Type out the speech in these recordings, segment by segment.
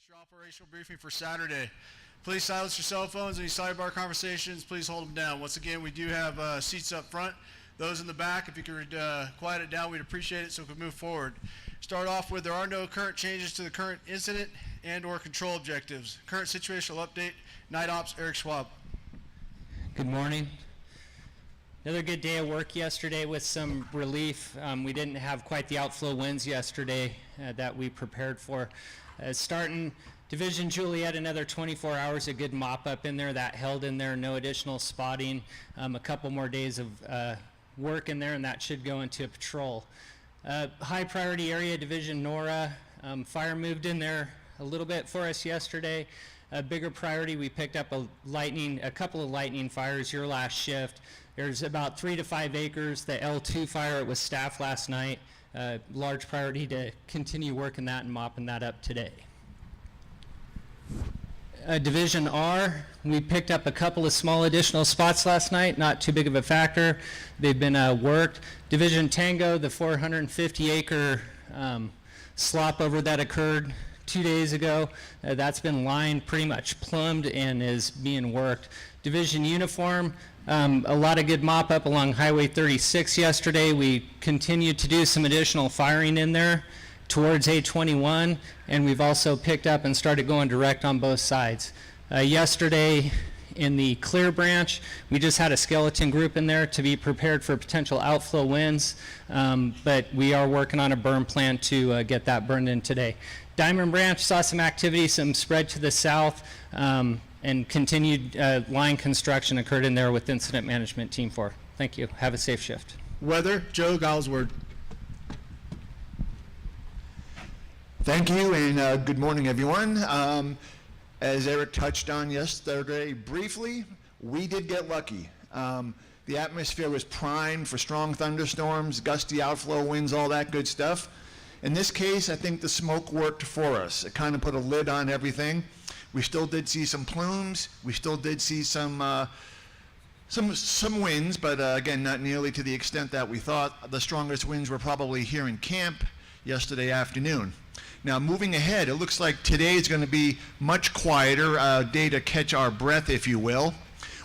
Your operational briefing for Saturday. Please silence your cell phones. Any sidebar conversations, please hold them down. Once again, we do have seats up front. Those in the back, if you could quiet it down, we'd appreciate it so we can move forward. Start off with there are no current changes to the current incident and or control objectives. Current situational update, Night Ops, Eric Schwab. Good morning. Another good day of work yesterday with some relief. We didn't have quite the outflow winds yesterday that we prepared for. Starting Division Juliet, another 24 hours, a good mop up in there. That held in there, no additional spotting. A couple more days of work in there, and that should go into a patrol. High priority area, Division Nora. Fire moved in there a little bit for us yesterday. A bigger priority, we picked up a couple of lightning fires your last shift. There's about 3 to 5 acres. The L2 fire, it was staffed last night. Large priority to continue working that and mopping that up today. Division R, we picked up a couple of small additional spots last night, not too big of a factor. They've been worked. Division Tango, the 450 acre slop over that occurred 2 days ago, that's been lined, pretty much plumbed, and is being worked. Division Uniform, a lot of good mop up along Highway 36 yesterday. We continued to do some additional firing in there towards A21, and we've also picked up and started going direct on both sides. Yesterday in the Clear branch, we just had a skeleton group in there to be prepared for potential outflow winds, but we are working on a burn plan to get that burned in today. Diamond Branch saw some activity, some spread to the south, and continued line construction occurred in there with Incident Management Team 4. Thank you. Have a safe shift. Weather, Joe Gilesward. Thank you, and good morning, everyone. As Eric touched on yesterday briefly, we did get lucky. The atmosphere was primed for strong thunderstorms, gusty outflow winds, all that good stuff. In this case, I think the smoke worked for us. It kind of put a lid on everything. We still did see some plumes. We still did see some winds, but again, not nearly to the extent that we thought. The strongest winds were probably here in camp yesterday afternoon. Now, moving ahead, it looks like today is going to be much quieter, day to catch our breath, if you will.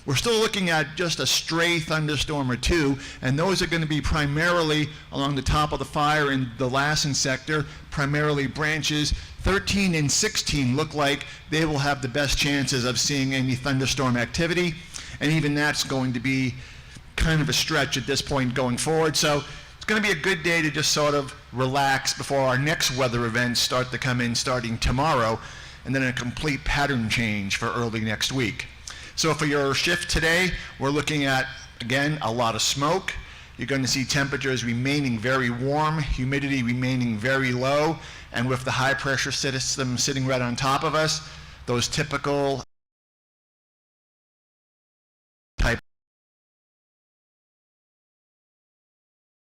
We're still looking at just a stray thunderstorm or two, and those are going to be primarily along the top of the fire in the Lassen sector, primarily branches 13 and 16 look like they will have the best chances of seeing any thunderstorm activity, and even that's going to be kind of a stretch at this point going forward. So it's going to be a good day to just sort of relax before our next weather events start to come in starting tomorrow, and then a complete pattern change for early next week. So for your shift today, we're looking at, again, a lot of smoke. You're going to see temperatures remaining very warm, humidity remaining very low, and with the high pressure system sitting right on top of us, those typical type.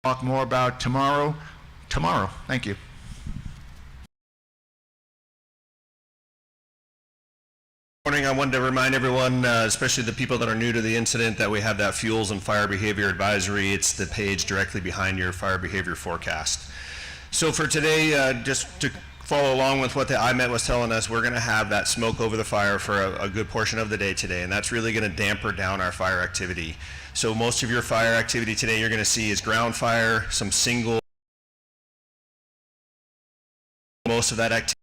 Talk more about tomorrow. Thank you. Morning. I wanted to remind everyone, especially the people that are new to the incident, that we have that fuels and fire behavior advisory. It's the page directly behind your fire behavior forecast. So for today, just to follow along with what the IMET was telling us, we're going to have that smoke over the fire for a good portion of the day today, and that's really going to damper down our fire activity. So most of your fire activity today you're going to see is ground fire, some single, most of that activity.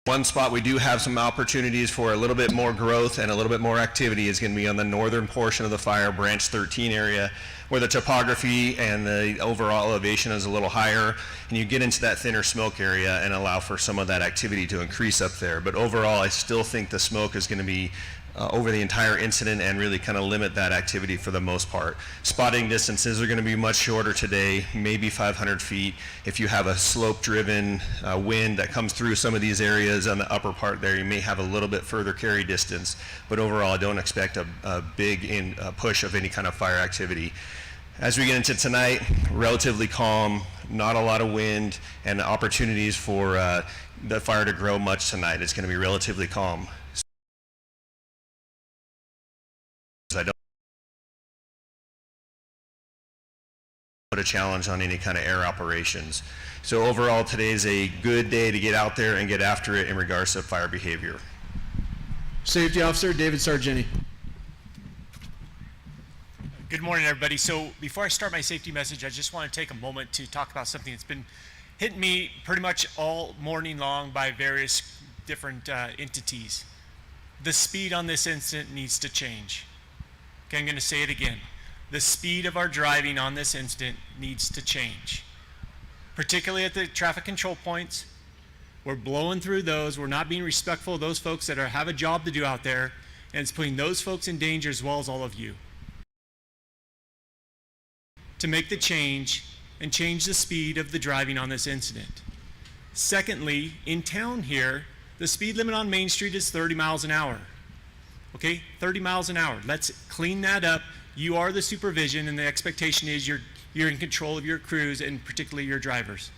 One spot we do have some opportunities for a little bit more growth and a little bit more activity is going to be on the northern portion of the fire, branch 13 area, where the topography and the overall elevation is a little higher, and you get into that thinner smoke area and allow for some of that activity to increase up there. But overall, I still think the smoke is going to be over the entire incident and really kind of limit that activity for the most part. Spotting distances are going to be much shorter today, maybe 500 feet. If you have a slope-driven wind that comes through some of these areas on the upper part there, you may have a little bit further carry distance. But overall, I don't expect a big push of any kind of fire activity. As we get into tonight, relatively calm, not a lot of wind, and opportunities for the fire to grow much tonight. It's going to be relatively calm. I don't put a challenge on any kind of air operations. So overall, today is a good day to get out there and get after it in regards to fire behavior. Safety Officer David Sargini. Good morning, everybody. So before I start my safety message, I just want to take a moment to talk about something that's been hitting me pretty much all morning long by various different entities. The speed on this incident needs to change. Okay, I'm going to say it again. The speed of our driving on this incident needs to change, particularly at the traffic control points. We're blowing through those. We're not being respectful of those folks that have a job to do out there, and it's putting those folks in danger as well as all of you. To make the change and change the speed of the driving on this incident. Secondly, in town here, the speed limit on Main Street is 30 miles an hour. Okay, 30 miles an hour. Let's clean that up. You are the supervision, and the expectation is you're in control of your crews and particularly your drivers.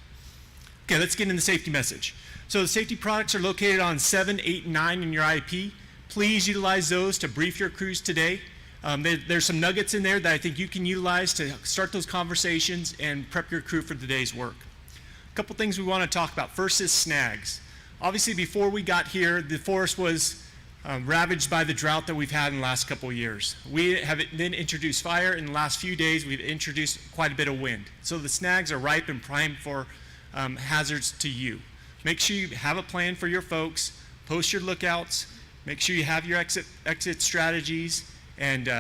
Okay, let's get into the safety message. So the safety products are located on 7, 8, and 9 in your IEP. Please utilize those to brief your crews today. There's some nuggets in there that I think you can utilize to start those conversations and prep your crew for today's work. A couple things we want to talk about. First is snags. Obviously, before we got here, the forest was ravaged by the drought that we've had in the last couple of years. We have then introduced fire. In the last few days, we've introduced quite a bit of wind. So the snags are ripe and primed for hazards to you. Make sure you have a plan for your folks, post your lookouts, make sure you have your exit strategies, and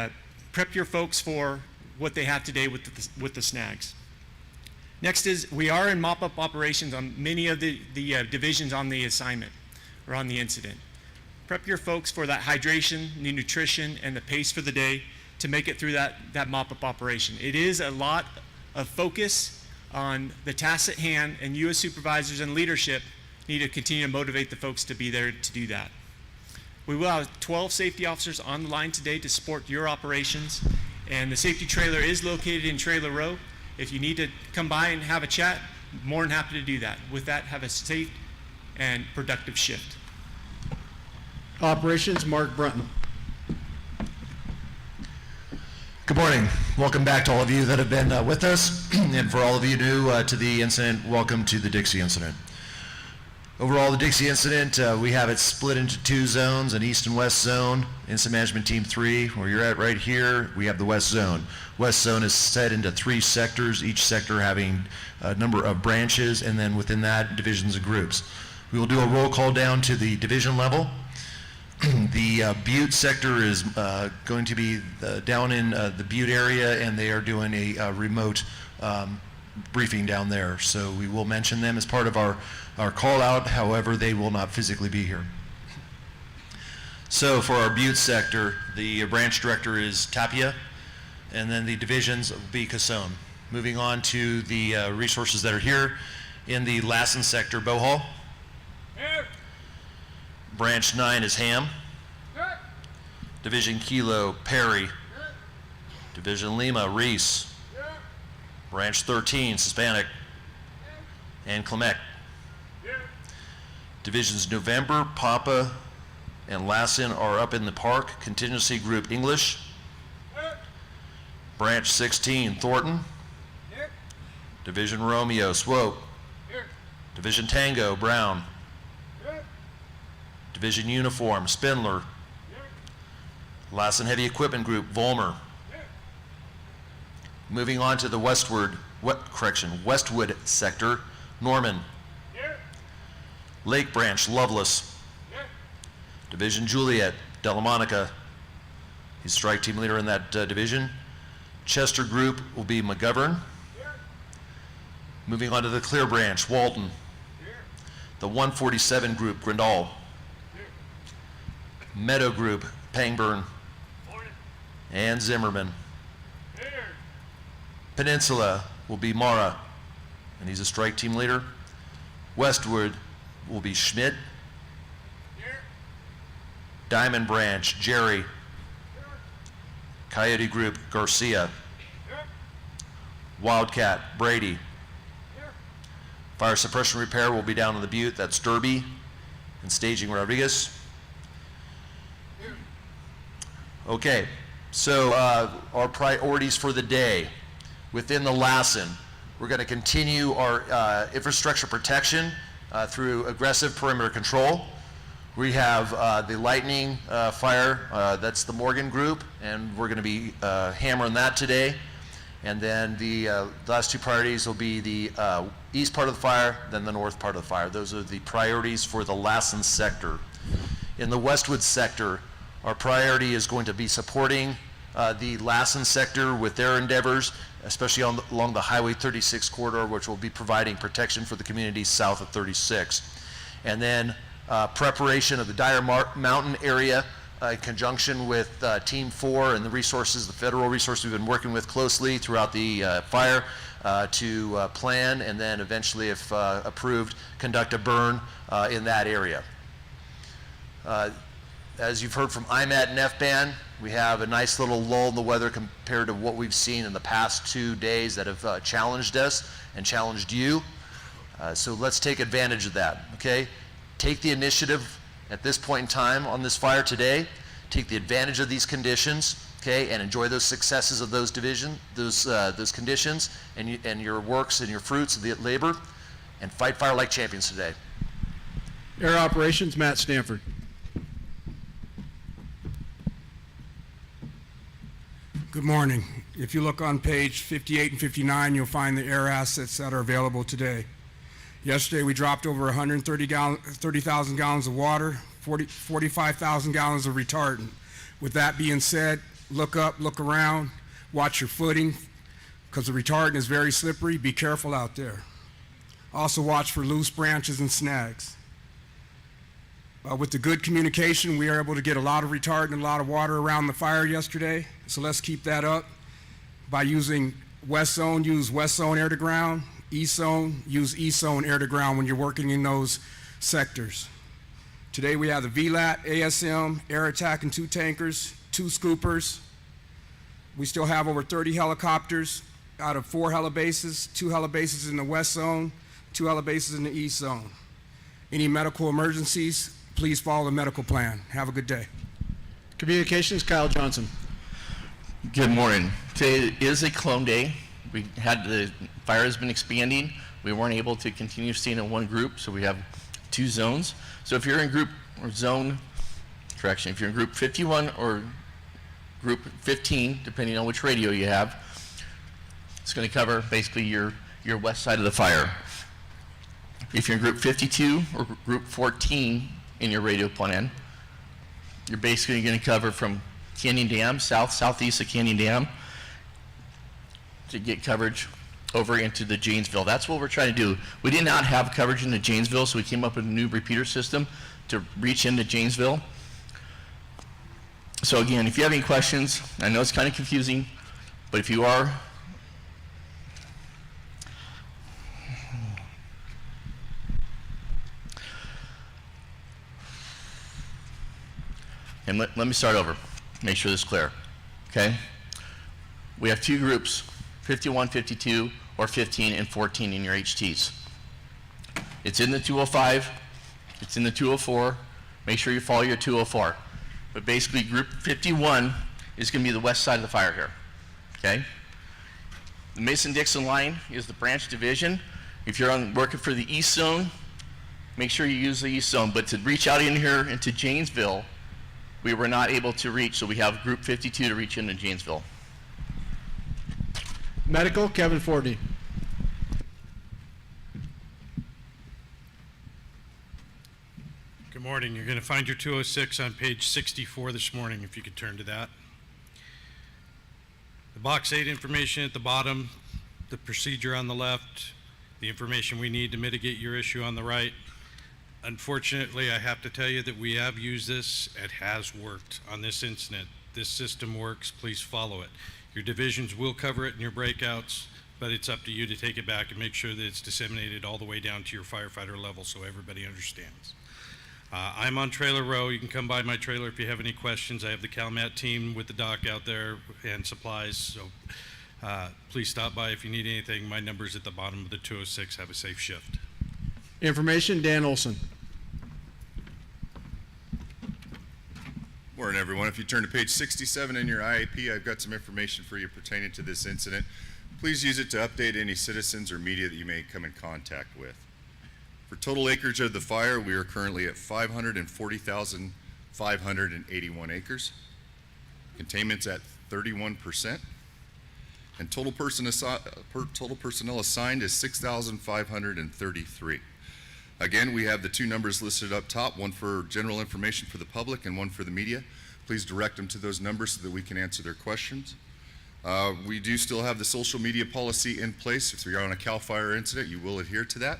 prep your folks for what they have today with the snags. Next is, we are in mop-up operations on many of the divisions on the assignment or on the incident. Prep your folks for that hydration, the nutrition, and the pace for the day to make it through that mop-up operation. It is a lot of focus on the tasks at hand, and you as supervisors and leadership need to continue to motivate the folks to be there to do that. We will have 12 safety officers on the line today to support your operations, and the safety trailer is located in Trailer Row. If you need to come by and have a chat, more than happy to do that. With that, have a safe and productive shift. Operations, Mark Brunton. Good morning. Welcome back to all of you that have been with us, and for all of you new to the incident, welcome to the Dixie incident. Overall, the Dixie incident, we have it split into 2 zones, an east and west zone. Incident Management Team 3, where you're at right here, we have the west zone. West zone is set into 3 sectors, each sector having a number of branches, and then within that, divisions and groups. We will do a roll call down to the division level. The Butte sector is going to be down in the Butte area, and they are doing a remote briefing down there. So we will mention them as part of our call out. However, they will not physically be here. So for our Butte sector, the branch director is Tapia, and then the divisions will be Casone. Moving on to the resources that are here in the Lassen sector, Bohol. Here. Branch 9 is Ham. Here. Division Kilo, Perry. Here. Division Lima, Reese. Here. Branch 13, Hispanic. Here. And Clemec. Here. Divisions November, Papa, and Lassen are up in the park. Contingency Group English. Here. Branch 16, Thornton. Here. Division Romeo, Swope. Here. Division Tango, Brown. Here. Division Uniform, Spindler. Here. Lassen Heavy Equipment Group, Volmer. Here. Moving on to the Westwood sector, Norman. Here. Lake Branch, Lovelace. Here. Division Juliet, Delamonica. He's strike team leader in that division. Chester Group will be McGovern. Here. Moving on to the Clear Branch, Walton. Here. The 147 Group, Grindal. Here. Meadow Group, Pangburn. Morning. And Zimmerman. Here. Peninsula will be Mara, and he's a strike team leader. Westwood will be Schmidt. Here. Diamond Branch, Jerry. Here. Coyote Group, Garcia. Here. Wildcat, Brady. Here. Fire suppression repair will be down in the Butte, that's Derby, and staging Rodriguez. Here. Okay, so our priorities for the day. Within the Lassen, we're going to continue our infrastructure protection through aggressive perimeter control. We have the lightning fire, that's the Morgan group, and we're going to be hammering that today. And then the last two priorities will be the east part of the fire, then the north part of the fire. Those are the priorities for the Lassen sector. In the Westwood sector, our priority is going to be supporting the Lassen sector with their endeavors, especially along the Highway 36 corridor, which will be providing protection for the communities south of 36. And then preparation of the Dyer Mountain area in conjunction with Team 4 and the resources, the federal resources we've been working with closely throughout the fire to plan and then eventually, if approved, conduct a burn in that area. As you've heard from IMAT and FBAN, we have a nice little lull in the weather compared to what we've seen in the past 2 days that have challenged us and challenged you. So let's take advantage of that, okay? Take the initiative at this point in time on this fire today. Take the advantage of these conditions, okay, and enjoy those successes of those conditions and your works and your fruits of the labor, and fight fire like champions today. Air Operations, Matt Stanford. Good morning. If you look on page 58 and 59, you'll find the air assets that are available today. Yesterday, we dropped over 130,000 gallons of water, 45,000 gallons of retardant. With that being said, look up, look around, watch your footing, because the retardant is very slippery. Be careful out there. Also watch for loose branches and snags. With the good communication, we are able to get a lot of retardant and a lot of water around the fire yesterday, so let's keep that up. By using West Zone, use West Zone air to ground. East Zone, use East Zone air to ground when you're working in those sectors. Today we have the VLAT, ASM, air attack and 2 tankers, 2 scoopers. We still have over 30 helicopters out of 4 helibases, 2 helibases in the West Zone, 2 helibases in the East Zone. Any medical emergencies, please follow the medical plan. Have a good day. Communications, Kyle Johnson. Good morning. Today is a clone day. The fire has been expanding. We weren't able to continue staying in one group, so we have 2 zones. So if you're in group or zone, correction, if you're in group 51 or group 15, depending on which radio you have, it's going to cover basically your west side of the fire. If you're in group 52 or group 14 in your radio plan, you're basically going to cover from Canyon Dam, southeast of Canyon Dam, to get coverage over into the Janesville. That's what we're trying to do. We did not have coverage into Janesville, so we came up with a new repeater system to reach into Janesville. So again, if you have any questions, I know it's kind of confusing, but if you are, and let me start over, make sure this is clear, okay? We have 2 groups, 51, 52, or 15 and 14 in your HTs. It's in the 205, it's in the 204, make sure you follow your 204. But basically group 51 is going to be the west side of the fire here, okay? The Mason-Dixon line is the branch division. If you're working for the east zone, make sure you use the east zone, but to reach out in here into Janesville, we were not able to reach, so we have group 52 to reach into Janesville. Medical, Kevin Fortney. Good morning. You're going to find your 206 on page 64 this morning, if you could turn to that. The box 8 information at the bottom, the procedure on the left, the information we need to mitigate your issue on the right. Unfortunately, I have to tell you that we have used this. It has worked on this incident. This system works. Please follow it. Your divisions will cover it in your breakouts, but it's up to you to take it back and make sure that it's disseminated all the way down to your firefighter level so everybody understands. I'm on Trailer Row. You can come by my trailer if you have any questions. I have the CalMat team with the dock out there and supplies, so please stop by if you need anything. My number's at the bottom of the 206. Have a safe shift. Information, Dan Olson. Morning, everyone. If you turn to page 67 in your IAP, I've got some information for you pertaining to this incident. Please use it to update any citizens or media that you may come in contact with. For total acreage of the fire, we are currently at 540,581 acres. Containment's at 31%. And total personnel assigned is 6,533. Again, we have the two numbers listed up top, one for general information for the public and one for the media. Please direct them to those numbers so that we can answer their questions. We do still have the social media policy in place. If you're on a Calfire incident, you will adhere to that.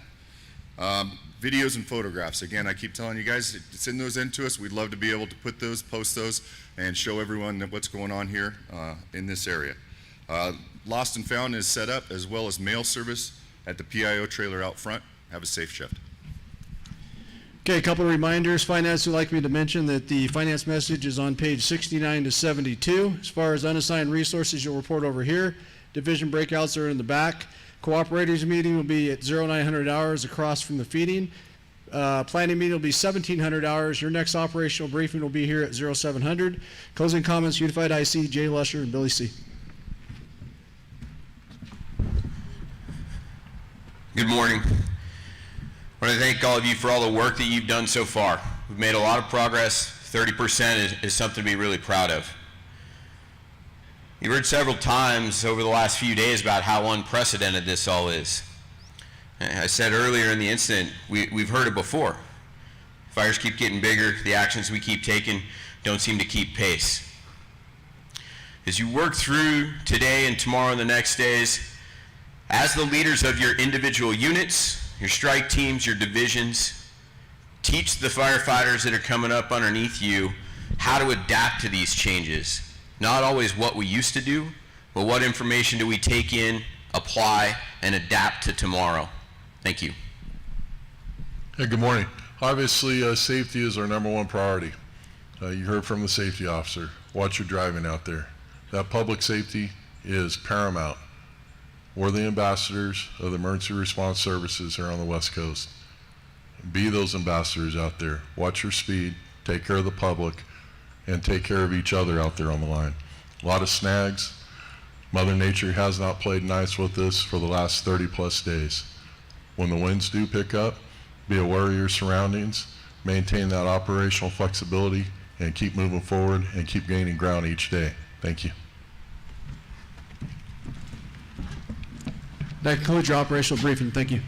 Videos and photographs. Again, I keep telling you guys, send those in to us. We'd love to be able to put those, post those, and show everyone what's going on here in this area. Lost and Found is set up, as well as mail service at the PIO trailer out front. Have a safe shift. Okay, a couple of reminders. Finance would like me to mention that the finance message is on page 69 to 72. As far as unassigned resources, you'll report over here. Division breakouts are in the back. Cooperators meeting will be at 0900 hours across from the feeding. Planning meeting will be 1700 hours. Your next operational briefing will be here at 0700. Closing comments, Unified IC, Jay Lusher and Billy C. Good morning. I want to thank all of you for all the work that you've done so far. We've made a lot of progress. 30% is something to be really proud of. You've heard several times over the last few days about how unprecedented this all is. I said earlier in the incident, we've heard it before. Fires keep getting bigger. The actions we keep taking don't seem to keep pace. As you work through today and tomorrow and the next days, as the leaders of your individual units, your strike teams, your divisions, teach the firefighters that are coming up underneath you how to adapt to these changes. Not always what we used to do, but what information do we take in, apply, and adapt to tomorrow. Thank you. Hey, good morning. Obviously, safety is our #1 priority. You heard from the safety officer. Watch your driving out there. That public safety is paramount. We're the ambassadors of the emergency response services here on the West Coast. Be those ambassadors out there. Watch your speed, take care of the public, and take care of each other out there on the line. A lot of snags. Mother Nature has not played nice with this for the last 30+ days. When the winds do pick up, be aware of your surroundings, maintain that operational flexibility, and keep moving forward and keep gaining ground each day. Thank you. That concludes your operational briefing. Thank you.